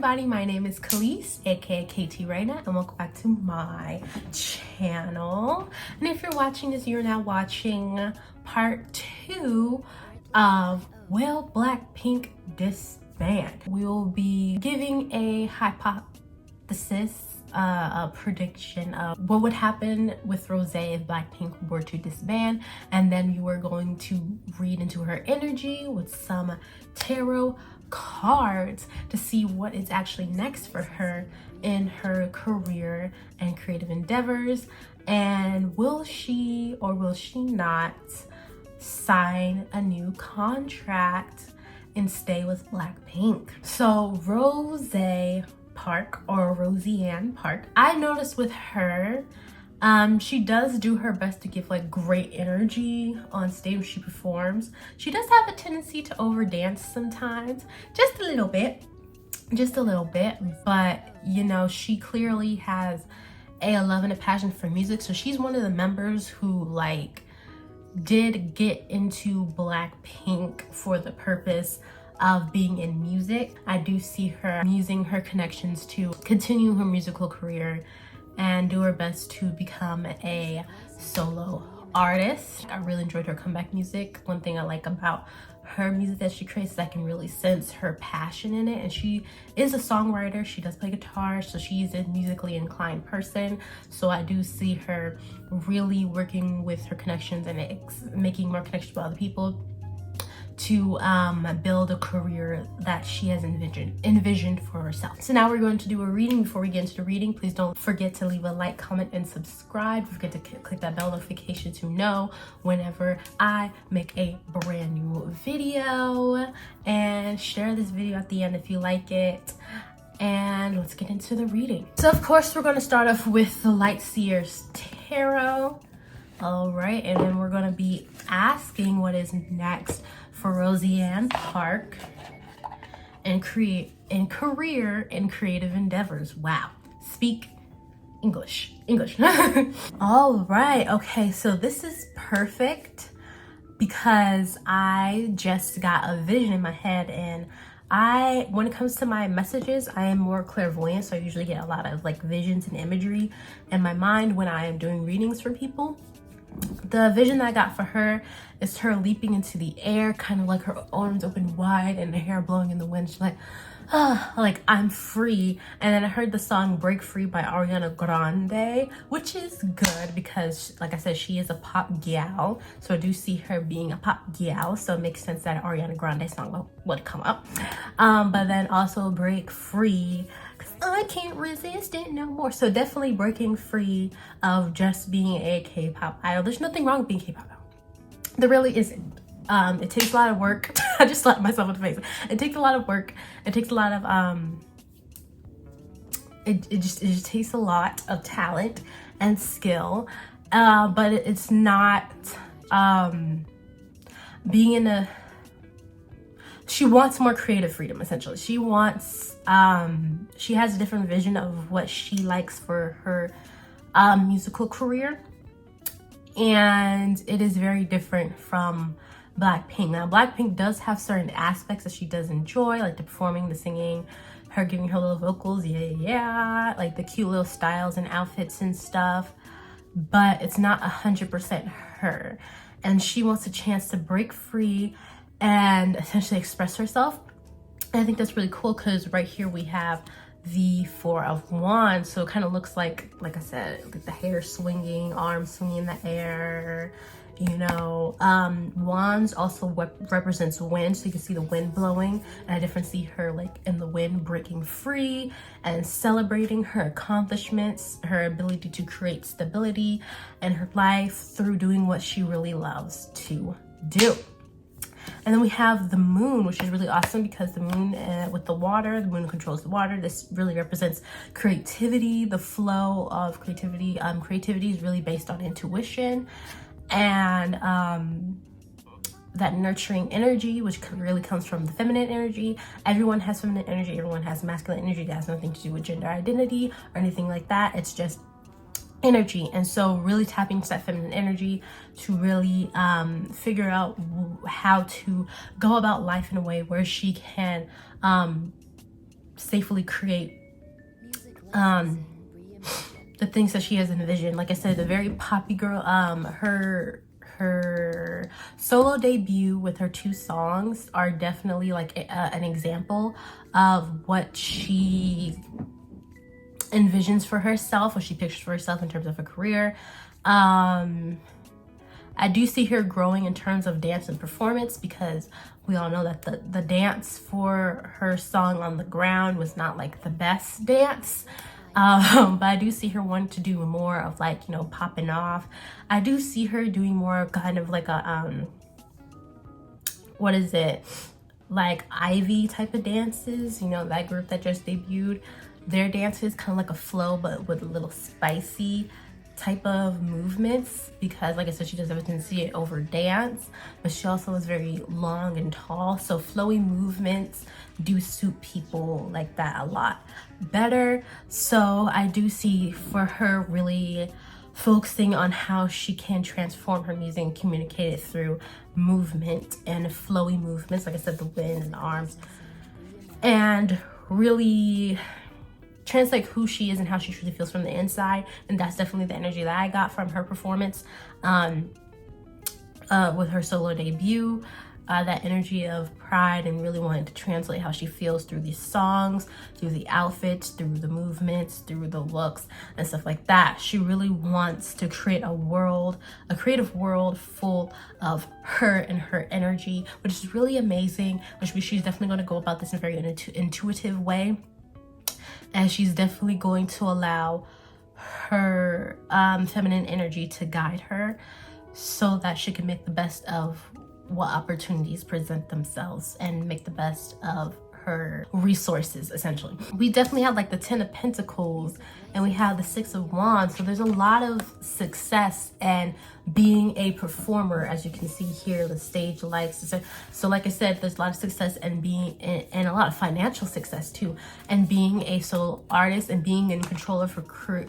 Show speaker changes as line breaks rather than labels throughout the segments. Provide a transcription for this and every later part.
everybody, my name is Khalees, aka KT Raina, and welcome back to my channel. And if you're watching this, you're now watching part 2 of Will Blackpink Disband? We will be giving a hypothesis, a prediction of what would happen with Rosé if Blackpink were to disband, and then you are going to read into her energy with some tarot cards to see what is actually next for her in her career and creative endeavors, and will she or will she not sign a new contract and stay with Blackpink. So Rosé Park, or Roseanne Park, I noticed with her, she does do her best to give like great energy on stage when she performs. She does have a tendency to over dance sometimes, just a little bit, but you know, she clearly has a love and a passion for music. So she's one of the members who like did get into Blackpink for the purpose of being in music. I do see her using her connections to continue her musical career and do her best to become a solo artist. I really enjoyed her comeback music. One thing I like about her music that she creates is I can really sense her passion in it, and she is a songwriter. She does play guitar, so she's a musically inclined person. So I do see her really working with her connections and making more connections with other people to build a career that she has envisioned for herself. So now we're going to do a reading. Before we get into the reading, please don't forget to leave a like, comment, and subscribe. Don't forget to click that bell notification to know whenever I make a brand new video, and share this video at the end if you like it. And let's get into the reading. So of course we're going to start off with the Light Seers Tarot. All right, and then we're going to be asking what is next for Roseanne Park and career and creative endeavors. Wow, speak English. All right, okay, so this is perfect because I just got a vision in my head, and when it comes to my messages, I am more clairvoyant, so I usually get a lot of like visions and imagery in my mind when I am doing readings for people. The vision that I got for her is her leaping into the air, kind of like her arms open wide and the hair blowing in the wind. She's like, like I'm free. And then I heard the song Break Free by Ariana Grande, which is good because like I said, she is a pop gal. So I do see her being a pop gal. So it makes sense that Ariana Grande song would come up. But then also Break Free, I can't resist it no more. So definitely breaking free of just being a K-pop idol. There's nothing wrong with being K-pop idol. There really isn't. It takes a lot of work. I just slapped myself in the face. It takes a lot of work. It takes a lot of it just takes a lot of talent and skill. But it's not being in a, she wants more creative freedom, essentially. She wants, she has a different vision of what she likes for her musical career. And it is very different from Blackpink. Now, Blackpink does have certain aspects that she does enjoy, like the performing, the singing, her giving her little vocals, yeah, like the cute little styles and outfits and stuff. But it's not 100% her. And she wants a chance to break free and essentially express herself. And I think that's really cool because right here we have the Four of Wands. So it kind of looks like I said, like the hair swinging, arms swinging in the air, you know. Wands also represents wind, so you can see the wind blowing, and I definitely see her like in the wind breaking free and celebrating her accomplishments, her ability to create stability in her life through doing what she really loves to do. And then we have the moon, which is really awesome because the moon with the water, the moon controls the water. This really represents creativity, the flow of creativity. Creativity is really based on intuition and that nurturing energy, which really comes from the feminine energy. Everyone has feminine energy. Everyone has masculine energy. That has nothing to do with gender identity or anything like that. It's just energy. And so really tapping into that feminine energy to really figure out how to go about life in a way where she can safely create the things that she has envisioned. Like I said, the very poppy girl, her solo debut with her 2 songs are definitely like an example of what she envisions for herself, what she pictures for herself in terms of her career. I do see her growing in terms of dance and performance, because we all know that the dance for her song On the Ground was not like the best dance. But I do see her wanting to do more of like, you know, popping off. I do see her doing more kind of like a, what is it? Like Ivy type of dances, you know, that group that just debuted. Their dances kind of like a flow, but with a little spicy type of movements, because like I said, she does everything to see it over dance, but she also is very long and tall, so flowy movements do suit people like that a lot better. So I do see for her really focusing on how she can transform her music and communicate it through movement and flowy movements, like I said, the wind and the arms, and really translate who she is and how she truly feels from the inside. And that's definitely the energy that I got from her performance with her solo debut. That energy of pride and really wanting to translate how she feels through these songs, through the outfits, through the movements, through the looks and stuff like that. She really wants to create a creative world full of her and her energy, which is really amazing. Which she's definitely going to go about this in a very intuitive way. And she's definitely going to allow her feminine energy to guide her so that she can make the best of what opportunities present themselves and make the best of her resources, essentially. We definitely have like the 10 of Pentacles and we have the 6 of Wands. So there's a lot of success and being a performer, as you can see here, the stage lights. So like I said, there's a lot of success and being and a lot of financial success too, and being a solo artist and being in control of her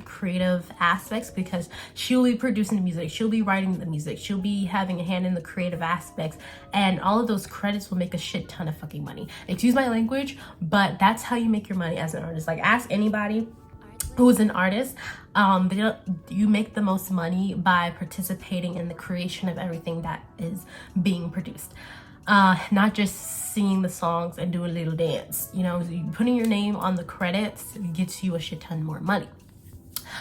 creative aspects, because she'll be producing the music, she'll be writing the music, she'll be having a hand in the creative aspects, and all of those credits will make a shit ton of fucking money. Excuse my language, but that's how you make your money as an artist. Like, ask anybody who is an artist. You make the most money by participating in the creation of everything that is being produced, not just singing the songs and doing a little dance. You know, putting your name on the credits gets you a shit ton more money.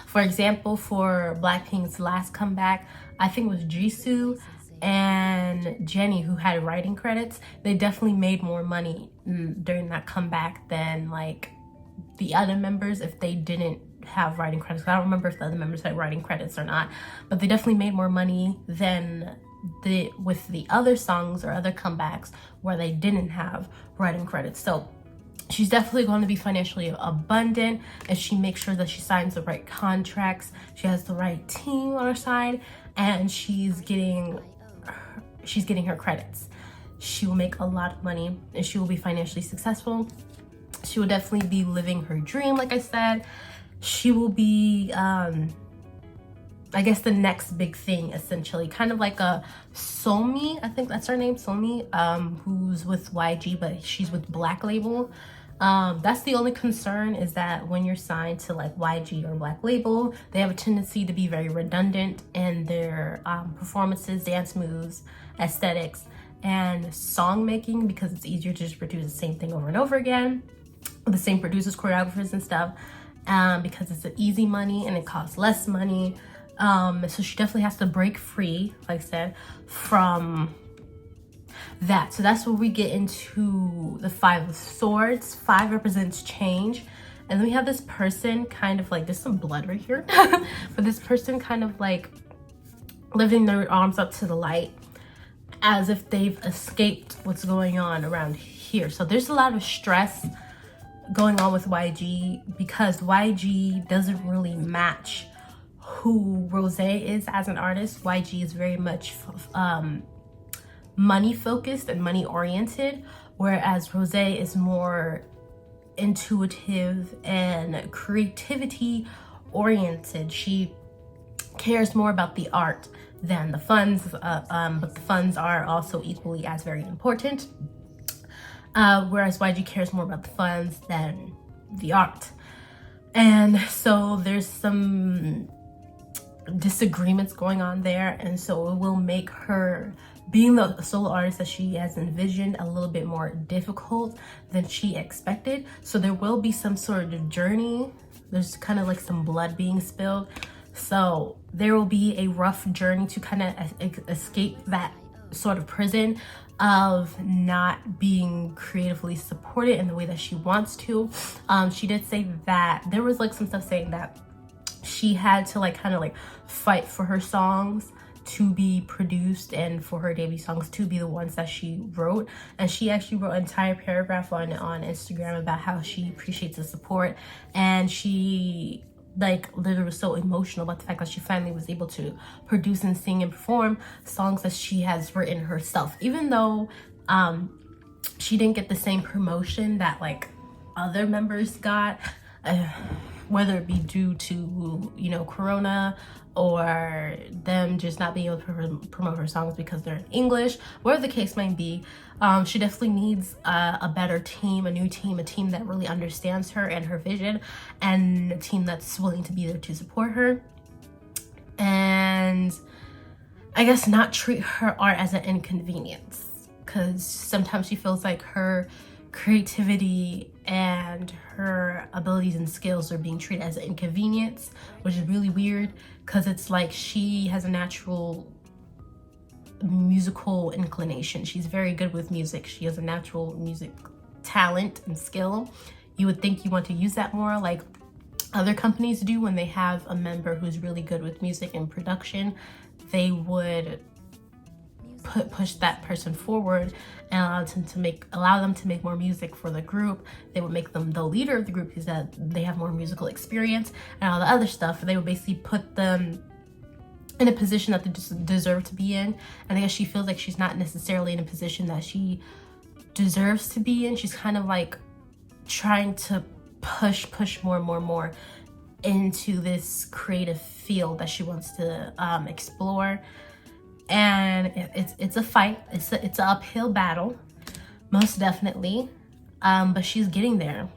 For example, for Blackpink's last comeback, I think it was Jisoo and Jennie who had writing credits. They definitely made more money during that comeback than like the other members if they didn't have writing credits. I don't remember if the other members had writing credits or not, but they definitely made more money than with the other songs or other comebacks where they didn't have writing credits. So she's definitely going to be financially abundant, and she makes sure that she signs the right contracts, she has the right team on her side, and she's getting her credits. She will make a lot of money and she will be financially successful. She will definitely be living her dream, like I said. She will be, I guess, the next big thing, essentially. Kind of like a Somi, I think that's her name, Somi, who's with YG, but she's with Black Label. That's the only concern, is that when you're signed to like YG or Black Label, they have a tendency to be very redundant in their performances, dance moves, aesthetics, and song making, because it's easier to just produce the same thing over and over again with the same producers, choreographers and stuff, because it's an easy money and it costs less money. So she definitely has to break free, like I said, from that. So that's where we get into the 5 of Swords. 5 represents change, and then we have this person kind of like, there's some blood right here but this person kind of like lifting their arms up to the light as if they've escaped what's going on around here. So there's a lot of stress going on with YG, because YG doesn't really match who Rosé is as an artist. YG is very much money focused and money oriented, whereas Rosé is more intuitive and creativity oriented. She cares more about the art than the funds, but the funds are also equally as very important. whereas YG cares more about the funds than the art. And so there's some disagreements going on there, and so it will make her being the solo artist that she has envisioned a little bit more difficult than she expected. So there will be some sort of journey. There's kind of like some blood being spilled, so there will be a rough journey to kind of escape that sort of prison of not being creatively supported in the way that she wants to. She did say that there was like some stuff saying that she had to like kind of like fight for her songs to be produced and for her debut songs to be the ones that she wrote. And she actually wrote an entire paragraph on Instagram about how she appreciates the support, and she like literally was so emotional about the fact that she finally was able to produce and sing and perform songs that she has written herself, even though she didn't get the same promotion that like other members got, whether it be due to, you know, Corona or them just not being able to promote her songs because they're in English, whatever the case might be. She definitely needs a better team, a new team, a team that really understands her and her vision, and a team that's willing to be there to support her. And I guess not treat her art as an inconvenience, because sometimes she feels like her creativity and her abilities and skills are being treated as an inconvenience, which is really weird, because it's like she has a natural musical inclination. She's very good with music. She has a natural music talent and skill. You would think you want to use that more like other companies do when they have a member who's really good with music and production. They would push that person forward and allow them to make more music for the group. They would make them the leader of the group because that they have more musical experience and all the other stuff. They would basically put them in a position that they deserve to be in. And I guess she feels like she's not necessarily in a position that she deserves to be in. She's kind of like trying to push more into this creative field that she wants to explore. And it's a fight. It's an uphill battle, most definitely. But she's getting there.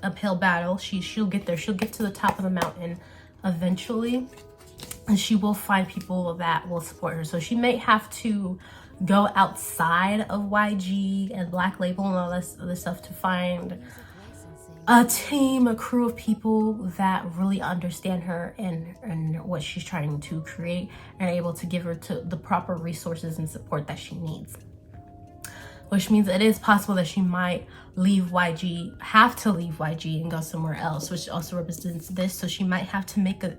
Uphill battle. She'll get there. She'll get to the top of the mountain eventually, and she will find people that will support her. So she may have to go outside of YG and Black Label and all this other stuff to find a team, a crew of people that really understand her and what she's trying to create, and are able to give her to the proper resources and support that she needs. Which means it is possible that she might leave YG, have to leave YG and go somewhere else, which also represents this. So she might have to make a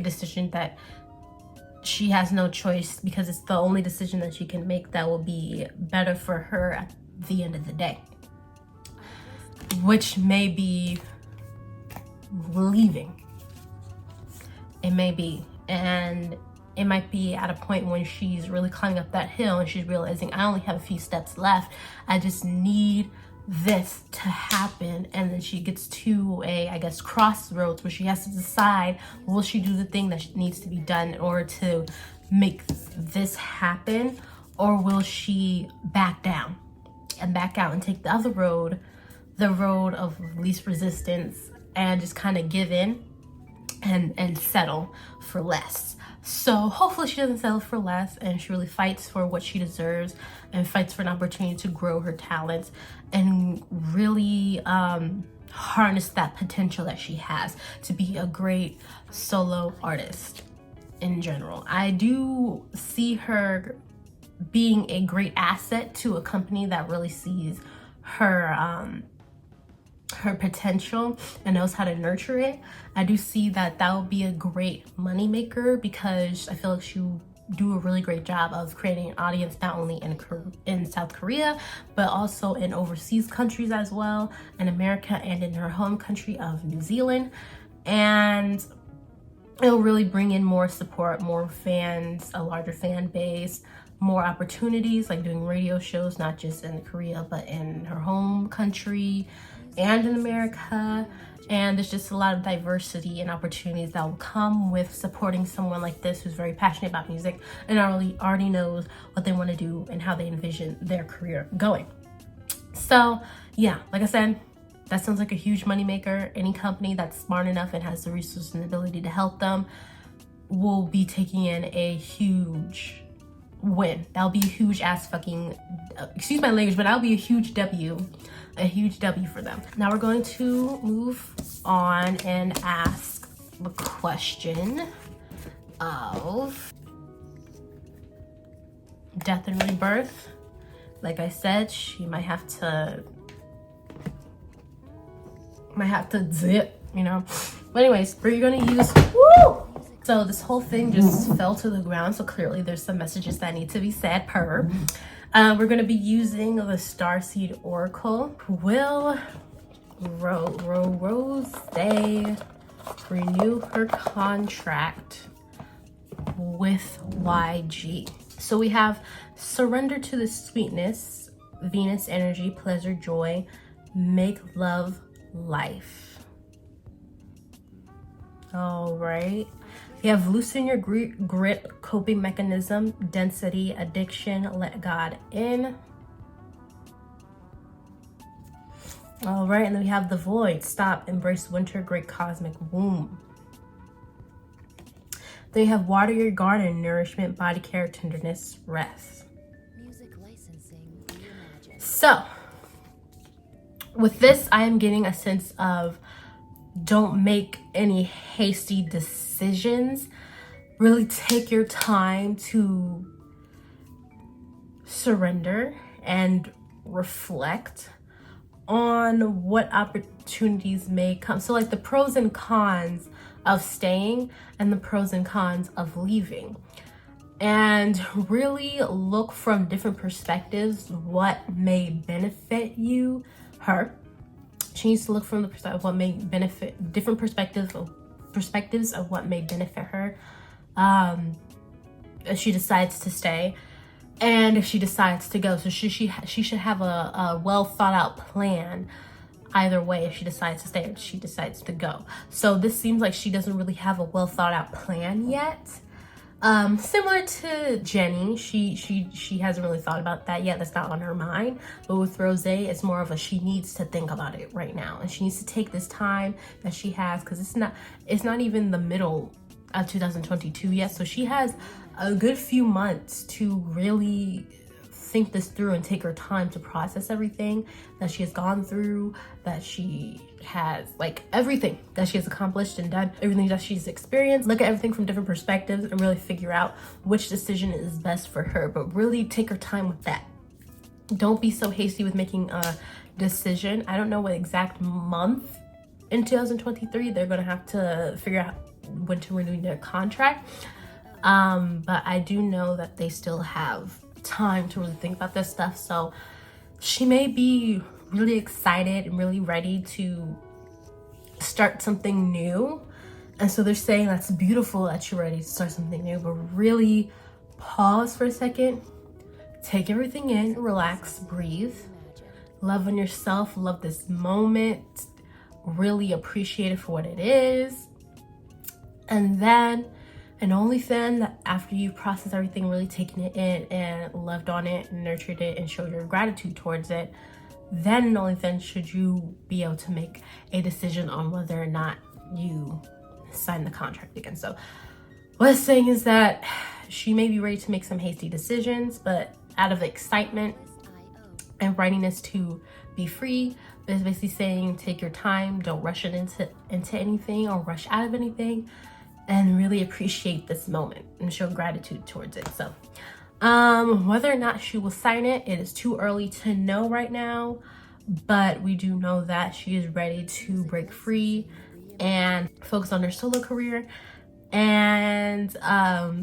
decision that she has no choice, because it's the only decision that she can make that will be better for her at the end of the day, which may be leaving. It may be, and it might be at a point when she's really climbing up that hill and she's realizing, I only have a few steps left. I just need this to happen. And then she gets to a, I guess, crossroads where she has to decide, will she do the thing that needs to be done in order to make this happen, or will she back down and back out and take the other road, the road of least resistance, and just kind of give in and settle for less. So hopefully she doesn't settle for less, and she really fights for what she deserves and fights for an opportunity to grow her talents and really harness that potential that she has to be a great solo artist in general. I do see her being a great asset to a company that really sees her her potential and knows how to nurture it. I do see that will be a great moneymaker, because I feel like she'll do a really great job of creating an audience not only in South Korea, but also in overseas countries as well, in America and in her home country of New Zealand. And it'll really bring in more support, more fans, a larger fan base, more opportunities, like doing radio shows, not just in Korea, but in her home country and in America. And there's just a lot of diversity and opportunities that will come with supporting someone like this who's very passionate about music and already knows what they want to do and how they envision their career going. So yeah, like I said, that sounds like a huge moneymaker. Any company that's smart enough and has the resources and ability to help them will be taking in a huge win. That'll be a huge ass fucking, excuse my language, but that'll be a huge W for them. Now we're going to move on and ask the question of death and rebirth. Like I said, she might have to zip, you know. But anyways, we're gonna use, woo! So this whole thing just fell to the ground. So clearly there's some messages that need to be said per. We're gonna be using the Starseed Oracle. Will Rosé renew her contract with YG? So we have surrender to the sweetness, Venus energy, pleasure, joy, make love, life. All right. We have loosen your grip, coping mechanism, density, addiction, let God in. All right, and then we have the void, stop, embrace winter, great cosmic womb. Then you have water your garden, nourishment, body care, tenderness, rest. Music licensing, so with this, I am getting a sense of don't make any hasty decisions. Really take your time to surrender and reflect on what opportunities may come. So like the pros and cons of staying and the pros and cons of leaving. And really look from different perspectives what may benefit you, her. She needs to look from the perspective of what may benefit, different perspectives of what may benefit her if she decides to stay and if she decides to go. So she should have a well thought out plan either way, if she decides to stay or if she decides to go. So this seems like she doesn't really have a well thought out plan yet. Similar to Jenny, she hasn't really thought about that yet. That's not on her mind. But with Rosé, it's more of a she needs to think about it right now, and she needs to take this time that she has, because it's not even the middle of 2022 yet. So she has a good few months to really think this through and take her time to process everything that she has gone through, that she has, like everything that she has accomplished and done, everything that she's experienced. Look at everything from different perspectives and really figure out which decision is best for her, but really take her time with that. Don't be so hasty with making a decision. I don't know what exact month in 2023 they're gonna have to figure out when to renew their contract, but I do know that they still have time to really think about this stuff. So she may be really excited and really ready to start something new, and so they're saying that's beautiful that you're ready to start something new, but really pause for a second, take everything in, relax, breathe, love on yourself, love this moment, really appreciate it for what it is, and then and only then, that after you've processed everything, really taken it in and loved on it and nurtured it and showed your gratitude towards it, then and only then should you be able to make a decision on whether or not you sign the contract again. So what it's saying is that she may be ready to make some hasty decisions, but out of excitement and readiness to be free, but it's basically saying take your time, don't rush it into anything or rush out of anything, and really appreciate this moment and show gratitude towards it. So whether or not she will sign it, it is too early to know right now, but we do know that she is ready to break free and focus on her solo career, and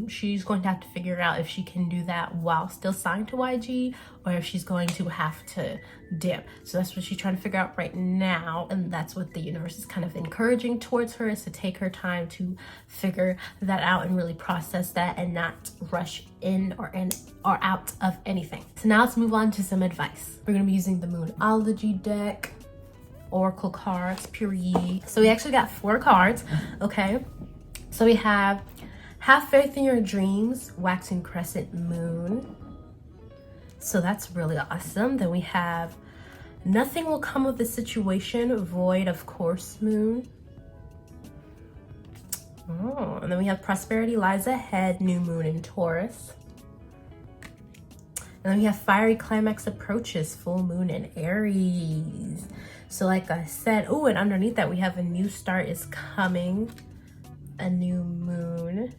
she's going to have to figure out if she can do that while still signed to YG, or if she's going to have to dip. So that's what she's trying to figure out right now, and that's what the universe is kind of encouraging towards her, is to take her time to figure that out and really process that and not rush in or out of anything. So now let's move on to some advice. We're going to be using the Moonology deck, Oracle cards, period. So we actually got 4 cards, okay? So we have faith in your dreams, waxing crescent moon. So that's really awesome. Then we have Nothing will come of the situation, void of course, moon. Oh, and then we have prosperity lies ahead, new moon in Taurus. And then we have fiery climax approaches, full moon in Aries. So like I said, oh, and underneath that we have a new start is coming, a new moon,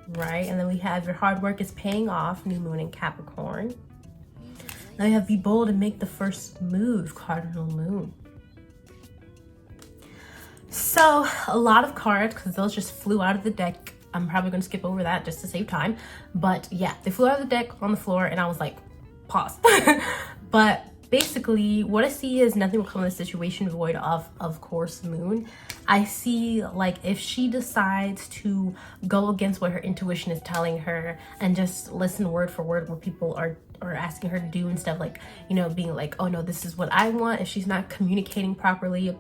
right? And then we have your hard work is paying off, new moon in Capricorn. Now you have be bold and make the first move, cardinal moon. So a lot of cards, because those just flew out of the deck. I'm probably going to skip over that just to save time. But yeah, they flew out of the deck on the floor and I was like, pause. But basically what I see is nothing will come in the situation, void of course, moon. I see like if she decides to go against what her intuition is telling her and just listen word for word what people are asking her to do, instead of like, you know, being like, oh no, this is what I want. If she's not communicating properly,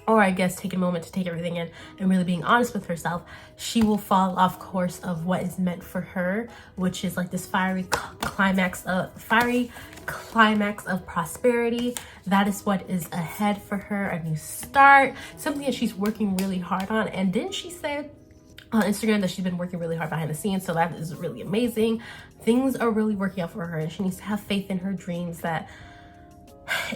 or I guess take a moment to take everything in and really being honest with herself, she will fall off course of what is meant for her, which is like this fiery climax of prosperity. That is what is ahead for her, a new start, something that she's working really hard on. And didn't she say on Instagram that she's been working really hard behind the scenes? So that is really amazing. Things are really working out for her, and she needs to have faith in her dreams that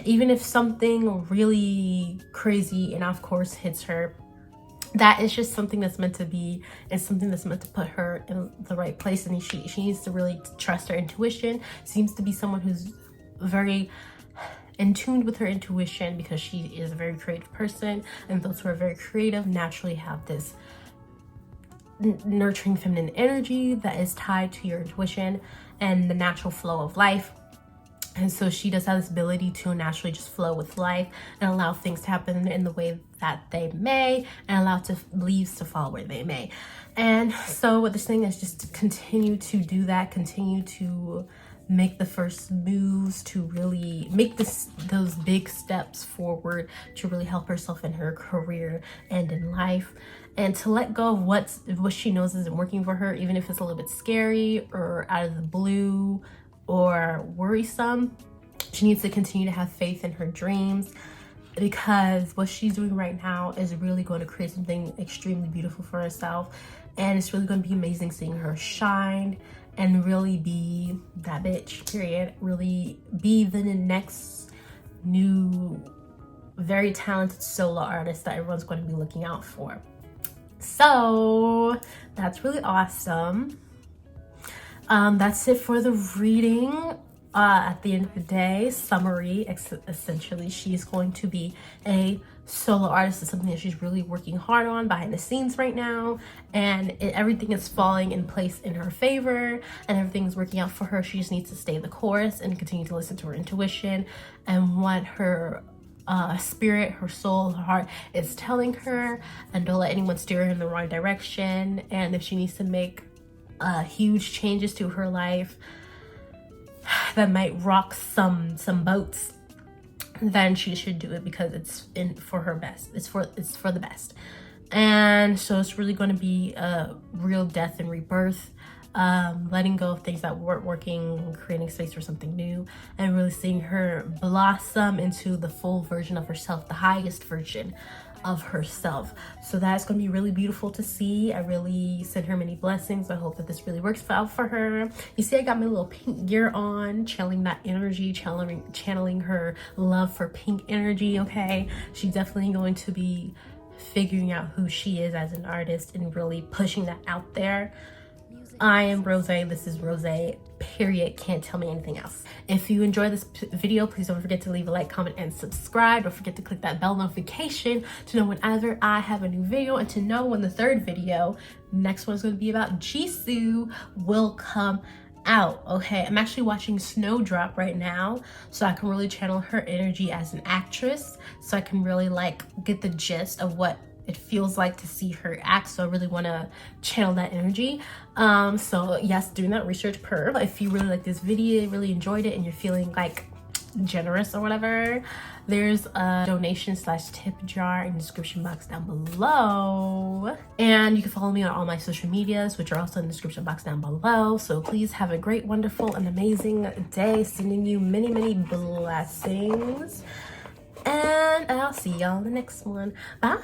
even if something really crazy and of course hits her, that is just something that's meant to be, and something that's meant to put her in the right place. And she needs to really trust her intuition. Seems to be someone who's very in tune with her intuition, because she is a very creative person, and those who are very creative naturally have this nurturing feminine energy that is tied to your intuition and the natural flow of life. And so she does have this ability to naturally just flow with life and allow things to happen in the way that they may, and allow leaves to fall where they may. And so what this thing is just to continue to do that, continue to make the first moves, to really make those big steps forward to really help herself in her career and in life, and to let go of what she knows isn't working for her, even if it's a little bit scary or out of the blue or worrisome. She needs to continue to have faith in her dreams, because what she's doing right now is really going to create something extremely beautiful for herself. And it's really going to be amazing seeing her shine and really be that bitch, period. Really be the next new, very talented solo artist that everyone's going to be looking out for. So that's really awesome. That's it for the reading. At the end of the day, summary, essentially, she's going to be a solo artist. It's something that she's really working hard on behind the scenes right now, and everything is falling in place in her favor, and everything's working out for her. She just needs to stay the course and continue to listen to her intuition and what her spirit, her soul, her heart is telling her, and don't let anyone steer her in the wrong direction. And if she needs to make huge changes to her life that might rock some boats, then she should do it, because it's for her best. It's for the best. And so it's really going to be a real death and rebirth, letting go of things that weren't working, creating space for something new, and really seeing her blossom into the full version of herself, the highest version of herself. So that's going to be really beautiful to see. I really send her many blessings. I hope that this really works out for her. You see, I got my little pink gear on, channeling that energy, channeling her love for pink energy. Okay, she's definitely going to be figuring out who she is as an artist and really pushing that out there. I am Rosé. This is Rosé, period. Can't tell me anything else. If you enjoyed this video, please don't forget to leave a like, comment, and subscribe. Don't forget to click that bell notification to know whenever I have a new video, and to know when the third video, next one is going to be about Jisoo, will come out. Okay, I'm actually watching Snowdrop right now, so I can really channel her energy as an actress, so I can really like get the gist of what it feels like to see her act. So I really want to channel that energy. So yes, doing that research if you really like this video, really enjoyed it, and you're feeling like generous or whatever, There's a donation / tip jar in the description box down below. And you can follow me on all my social medias, which are also in the description box down below. So please have a great, wonderful, and amazing day. Sending you many, many blessings. And I'll see y'all in the next one. Bye.